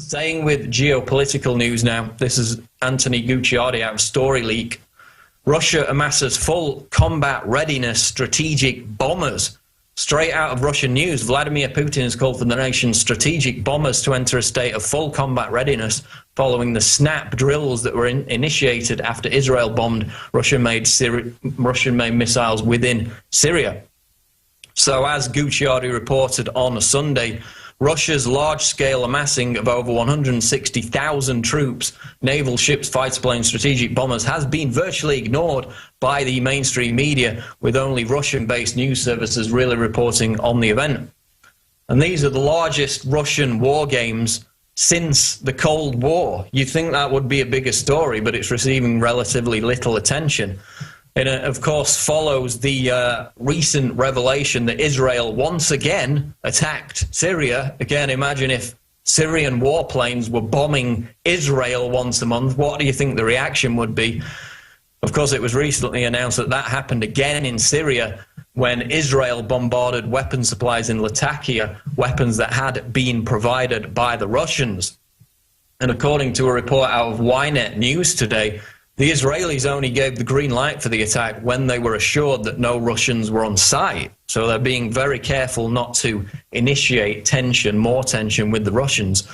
Staying with geopolitical news now, this is Anthony Gucciardi out of Story Leak. Russia amasses full combat readiness strategic bombers. Straight out of Russian news, Vladimir Putin has called for the nation's strategic bombers to enter a state of full combat readiness following the snap drills that were initiated after Israel bombed Russian-made missiles within Syria. So as Gucciardi reported on Sunday, Russia's large-scale amassing of over 160,000 troops, naval ships, fighter planes, strategic bombers has been virtually ignored by the mainstream media, with only Russian-based news services really reporting on the event. And these are the largest Russian war games since the Cold War. You'd think that would be a bigger story, but it's receiving relatively little attention. And it, of course, follows the recent revelation that Israel once again attacked Syria. Again, imagine if Syrian warplanes were bombing Israel once a month. What do you think the reaction would be? Of course, it was recently announced that that happened again in Syria when Israel bombarded weapon supplies in Latakia, weapons that had been provided by the Russians. And according to a report out of Ynet News today, the Israelis only gave the green light for the attack when they were assured that no Russians were on site. So they're being very careful not to initiate tension, more tension with the Russians.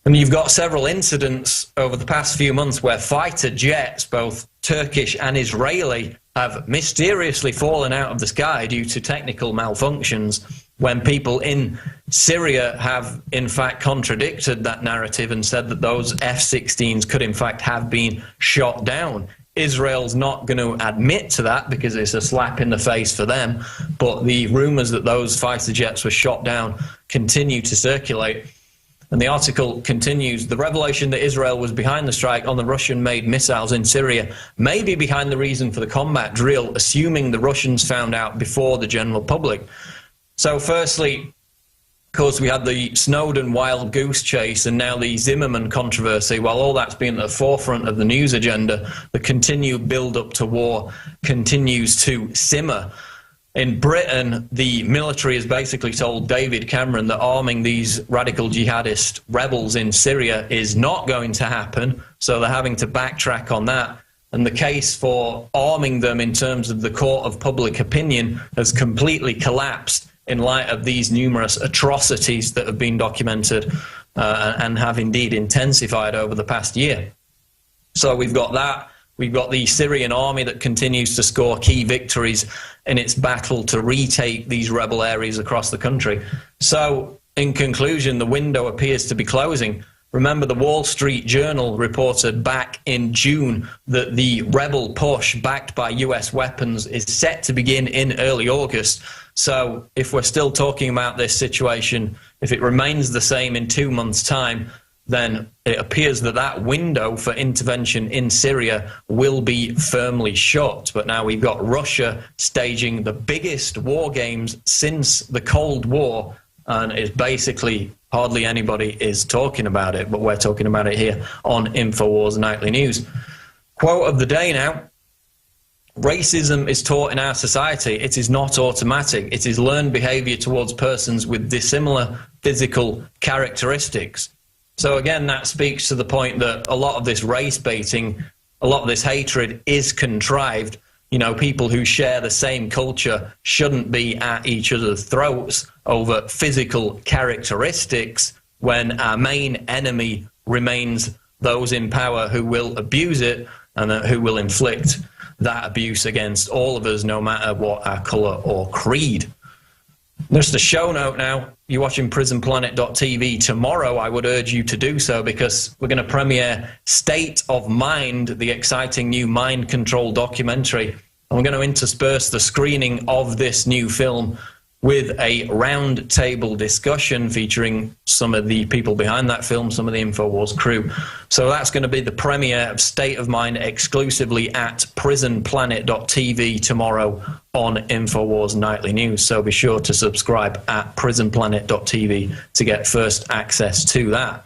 And you've got several incidents over the past few months where fighter jets, both Turkish and Israeli, have mysteriously fallen out of the sky due to technical malfunctions, when people in Syria have in fact contradicted that narrative and said that those F-16s could in fact have been shot down. Israel's not going to admit to that because it's a slap in the face for them, but the rumors that those fighter jets were shot down continue to circulate. And the article continues, the revelation that Israel was behind the strike on the Russian-made missiles in Syria may be behind the reason for the combat drill, assuming the Russians found out before the general public. So firstly, of course, we had the Snowden wild goose chase and now the Zimmerman controversy. While all that's been at the forefront of the news agenda, the continued build-up to war continues to simmer. In Britain, the military has basically told David Cameron that arming these radical jihadist rebels in Syria is not going to happen, so they're having to backtrack on that. And the case for arming them in terms of the court of public opinion has completely collapsed in light of these numerous atrocities that have been documented and have indeed intensified over the past year. So we've got that. We've got the Syrian army that continues to score key victories in its battle to retake these rebel areas across the country. So, in conclusion, the window appears to be closing. Remember, the Wall Street Journal reported back in June that the rebel push backed by US weapons is set to begin in early August. So if we're still talking about this situation, if it remains the same in 2 months' time, then it appears that that window for intervention in Syria will be firmly shut. But now we've got Russia staging the biggest war games since the Cold War, and it's basically hardly anybody is talking about it, but we're talking about it here on InfoWars Nightly News. Quote of the day now. Racism is taught in our society. It is not automatic. It is learned behavior towards persons with dissimilar physical characteristics. So again, that speaks to the point that a lot of this race baiting, a lot of this hatred is contrived. You know, people who share the same culture shouldn't be at each other's throats over physical characteristics when our main enemy remains those in power who will abuse it and who will inflict that abuse against all of us, no matter what our colour or creed. Just a show note now. You're watching prisonplanet.tv. Tomorrow, I would urge you to do so because we're going to premiere State of Mind, the exciting new mind control documentary. And we're going to intersperse the screening of this new film with a roundtable discussion featuring some of the people behind that film, some of the InfoWars crew. So that's going to be the premiere of State of Mind exclusively at prisonplanet.tv tomorrow on InfoWars Nightly News. So be sure to subscribe at prisonplanet.tv to get first access to that.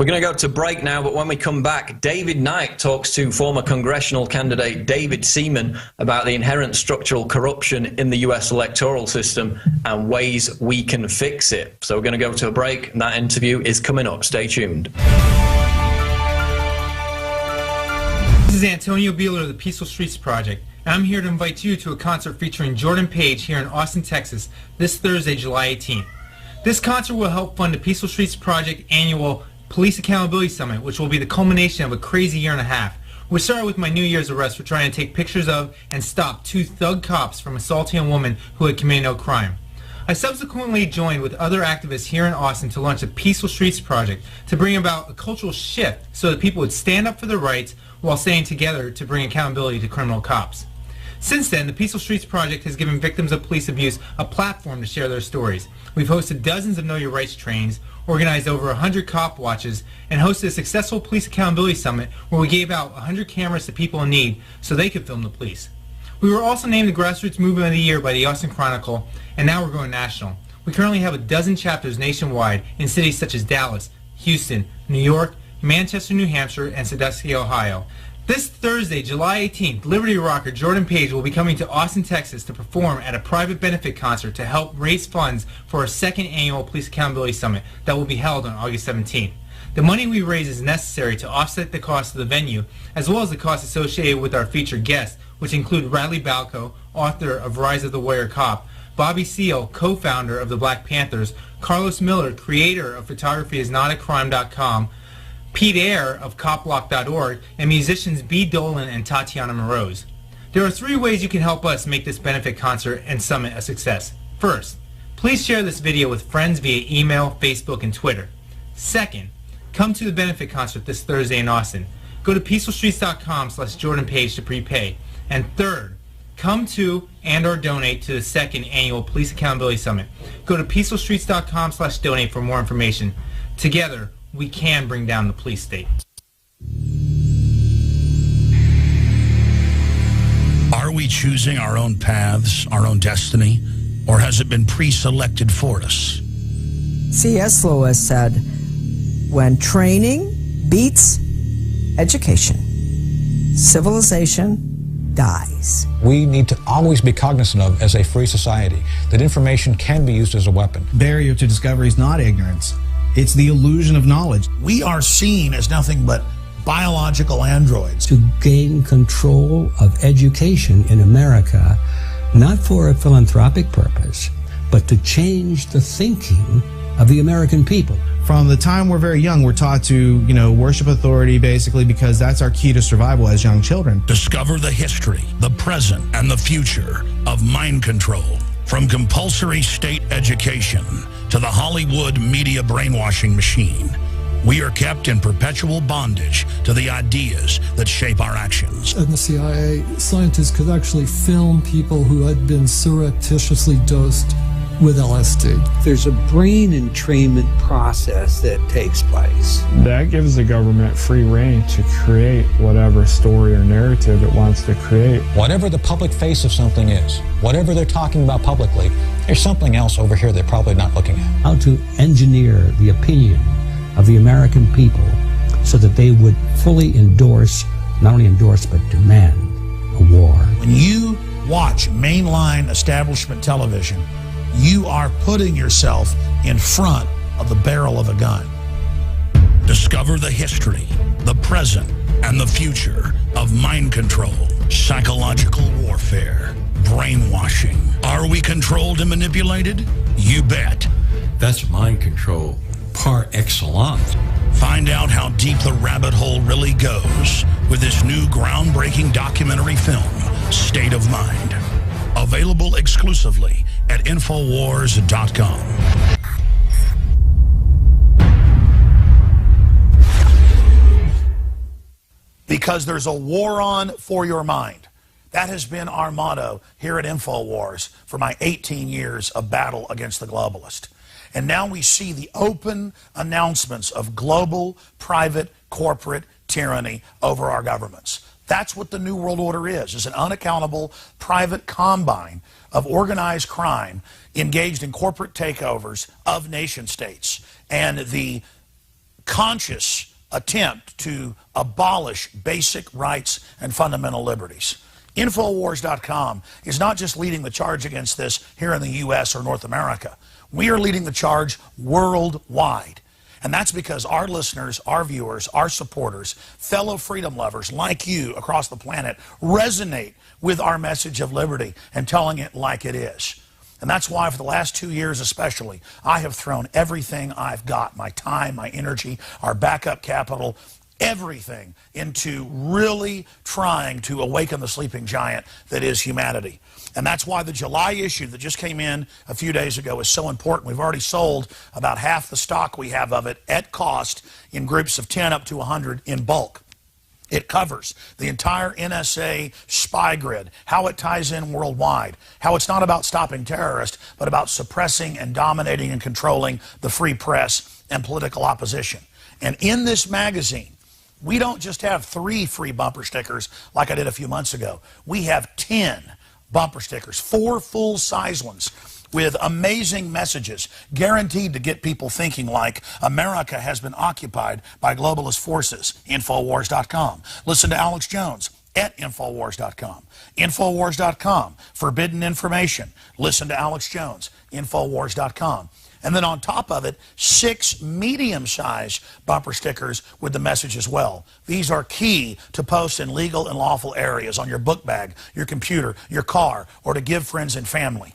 We're going to go to break now, but when we come back, David Knight talks to former congressional candidate David Seaman about the inherent structural corruption in the US electoral system and ways we can fix it. So we're going to go to a break, and that interview is coming up. Stay tuned. This is Antonio Beeler of the Peaceful Streets Project, and I'm here to invite you to a concert featuring Jordan Page here in Austin, Texas, this Thursday, July 18th. This concert will help fund the Peaceful Streets Project annual Police Accountability Summit, which will be the culmination of a crazy year and a half. We started with my New Year's arrest for trying to take pictures of and stop 2 thug cops from assaulting a woman who had committed no crime. I subsequently joined with other activists here in Austin to launch the Peaceful Streets Project to bring about a cultural shift so that people would stand up for their rights while staying together to bring accountability to criminal cops. Since then, the Peaceful Streets Project has given victims of police abuse a platform to share their stories. We've hosted dozens of Know Your Rights trainings, organized over 100 cop watches, and hosted a successful Police Accountability Summit where we gave out 100 cameras to people in need so they could film the police. We were also named the Grassroots Movement of the Year by the Austin Chronicle, and now we're going national. We currently have a dozen chapters nationwide in cities such as Dallas, Houston, New York, Manchester, New Hampshire, and Sandusky, Ohio. This Thursday, July 18th, Liberty rocker Jordan Page will be coming to Austin, Texas to perform at a private benefit concert to help raise funds for our second annual Police Accountability Summit that will be held on August 17th. The money we raise is necessary to offset the cost of the venue, as well as the costs associated with our featured guests, which include Radley Balco, author of Rise of the Warrior Cop, Bobby Seale, co-founder of the Black Panthers, Carlos Miller, creator of photographyisnotacrime.com, Pete Eyre of copblock.org, and musicians B. Dolan and Tatiana Moroz. There are 3 ways you can help us make this benefit concert and summit a success. First, please share this video with friends via email, Facebook, and Twitter. Second, come to the benefit concert this Thursday in Austin. Go to peacefulstreets.com/JordanPage to prepay. And third, come to and/or donate to the second annual Police Accountability Summit. Go to peacefulstreets.com/donate for more information. Together, we can bring down the police state. Are we choosing our own paths, our own destiny, or has it been pre-selected for us? C.S. Lewis said, when training beats education, civilization dies. We need to always be cognizant of, as a free society, that information can be used as a weapon. Barrier to discovery is not ignorance. It's the illusion of knowledge. We are seen as nothing but biological androids. To gain control of education in America, not for a philanthropic purpose, but to change the thinking of the American people. From the time we're very young, we're taught to, worship authority, basically, because that's our key to survival as young children. Discover the history, the present, and the future of mind control. From compulsory state education to the Hollywood media brainwashing machine, we are kept in perpetual bondage to the ideas that shape our actions. In the CIA, scientists could actually film people who had been surreptitiously dosed with LSD. There's a brain entrainment process that takes place. That gives the government free rein to create whatever story or narrative it wants to create. Whatever the public face of something is, whatever they're talking about publicly, there's something else over here they're probably not looking at. How to engineer the opinion of the American people so that they would fully endorse, not only endorse, but demand a war. When you watch mainline establishment television, you are putting yourself in front of the barrel of a gun. Discover the history, the present, and the future of mind control, psychological warfare, brainwashing. Are we controlled and manipulated? You bet. That's mind control par excellence. Find out how deep the rabbit hole really goes with this new groundbreaking documentary film, State of Mind. Available exclusively at Infowars.com. Because there's a war on for your mind. That has been our motto here at Infowars for my 18 years of battle against the globalist. And now we see the open announcements of global, private, corporate tyranny over our governments. That's what the New World Order is an unaccountable private combine of organized crime engaged in corporate takeovers of nation states. And the conscious attempt to abolish basic rights and fundamental liberties. Infowars.com is not just leading the charge against this here in the U.S. or North America. We are leading the charge worldwide. And that's because our listeners, our viewers, our supporters, fellow freedom lovers like you across the planet resonate with our message of liberty and telling it like it is. And that's why for the last 2 years especially, I have thrown everything I've got, my time, my energy, our backup capital, everything into really trying to awaken the sleeping giant that is humanity. And that's why the July issue that just came in a few days ago is so important. We've already sold about half the stock we have of it at cost in groups of 10 up to 100 in bulk. It covers the entire NSA spy grid, how it ties in worldwide, how it's not about stopping terrorists, but about suppressing and dominating and controlling the free press and political opposition. And in this magazine, we don't just have 3 free bumper stickers like I did a few months ago. We have 10 bumper stickers, 4 full-size ones with amazing messages guaranteed to get people thinking like America has been occupied by globalist forces. Infowars.com. Listen to Alex Jones at Infowars.com. Infowars.com. Forbidden information. Listen to Alex Jones. Infowars.com. And then on top of it, 6 medium-sized bumper stickers with the message as well. These are key to post in legal and lawful areas on your book bag, your computer, your car, or to give friends and family.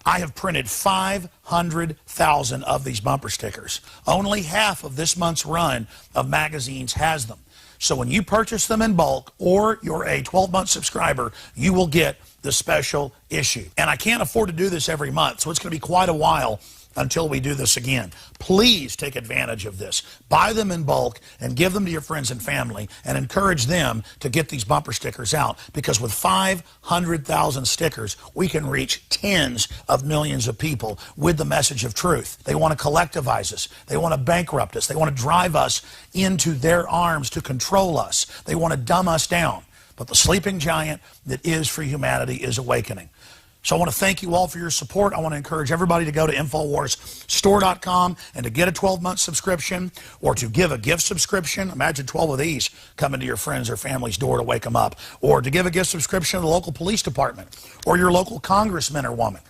I have printed 500,000 of these bumper stickers. Only half of this month's run of magazines has them. So when you purchase them in bulk or you're a 12-month subscriber, you will get the special issue. And I can't afford to do this every month, so it's going to be quite a while until we do this again. Please take advantage of this. Buy them in bulk and give them to your friends and family and encourage them to get these bumper stickers out, because with 500,000 stickers, we can reach tens of millions of people with the message of truth. They want to collectivize us. They want to bankrupt us. They want to drive us into their arms to control us. They want to dumb us down. But the sleeping giant that is free humanity is awakening. So I want to thank you all for your support. I want to encourage everybody to go to InfoWarsStore.com and to get a 12-month subscription or to give a gift subscription. Imagine 12 of these coming to your friends or family's door to wake them up. Or to give a gift subscription to the local police department or your local congressman or woman.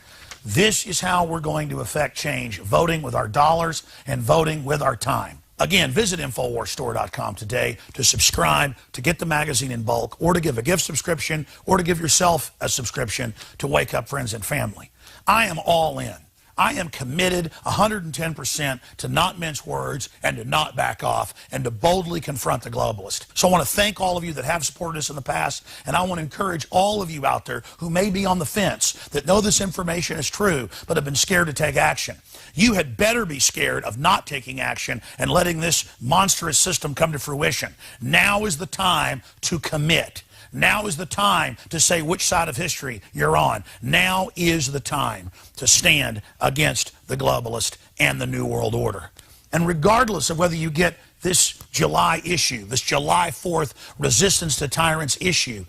This is how we're going to affect change, voting with our dollars and voting with our time. Again, visit InfoWarsStore.com today to subscribe, to get the magazine in bulk, or to give a gift subscription, or to give yourself a subscription to wake up friends and family. I am all in. I am committed 110% to not mince words and to not back off and to boldly confront the globalist. So I want to thank all of you that have supported us in the past, and I want to encourage all of you out there who may be on the fence, that know this information is true, but have been scared to take action. You had better be scared of not taking action and letting this monstrous system come to fruition. Now is the time to commit. Now is the time to say which side of history you're on. Now is the time to stand against the globalist and the New World Order. And regardless of whether you get this July issue, this July 4th Resistance to Tyrants issue,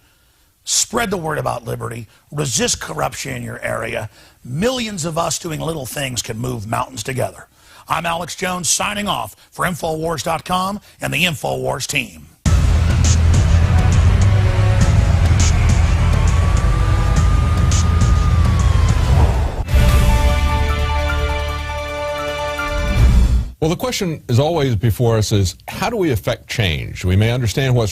spread the word about liberty, resist corruption in your area. Millions of us doing little things can move mountains together. I'm Alex Jones signing off for Infowars.com and the Infowars team. Well, the question is always before us is, how do we affect change? We may understand what's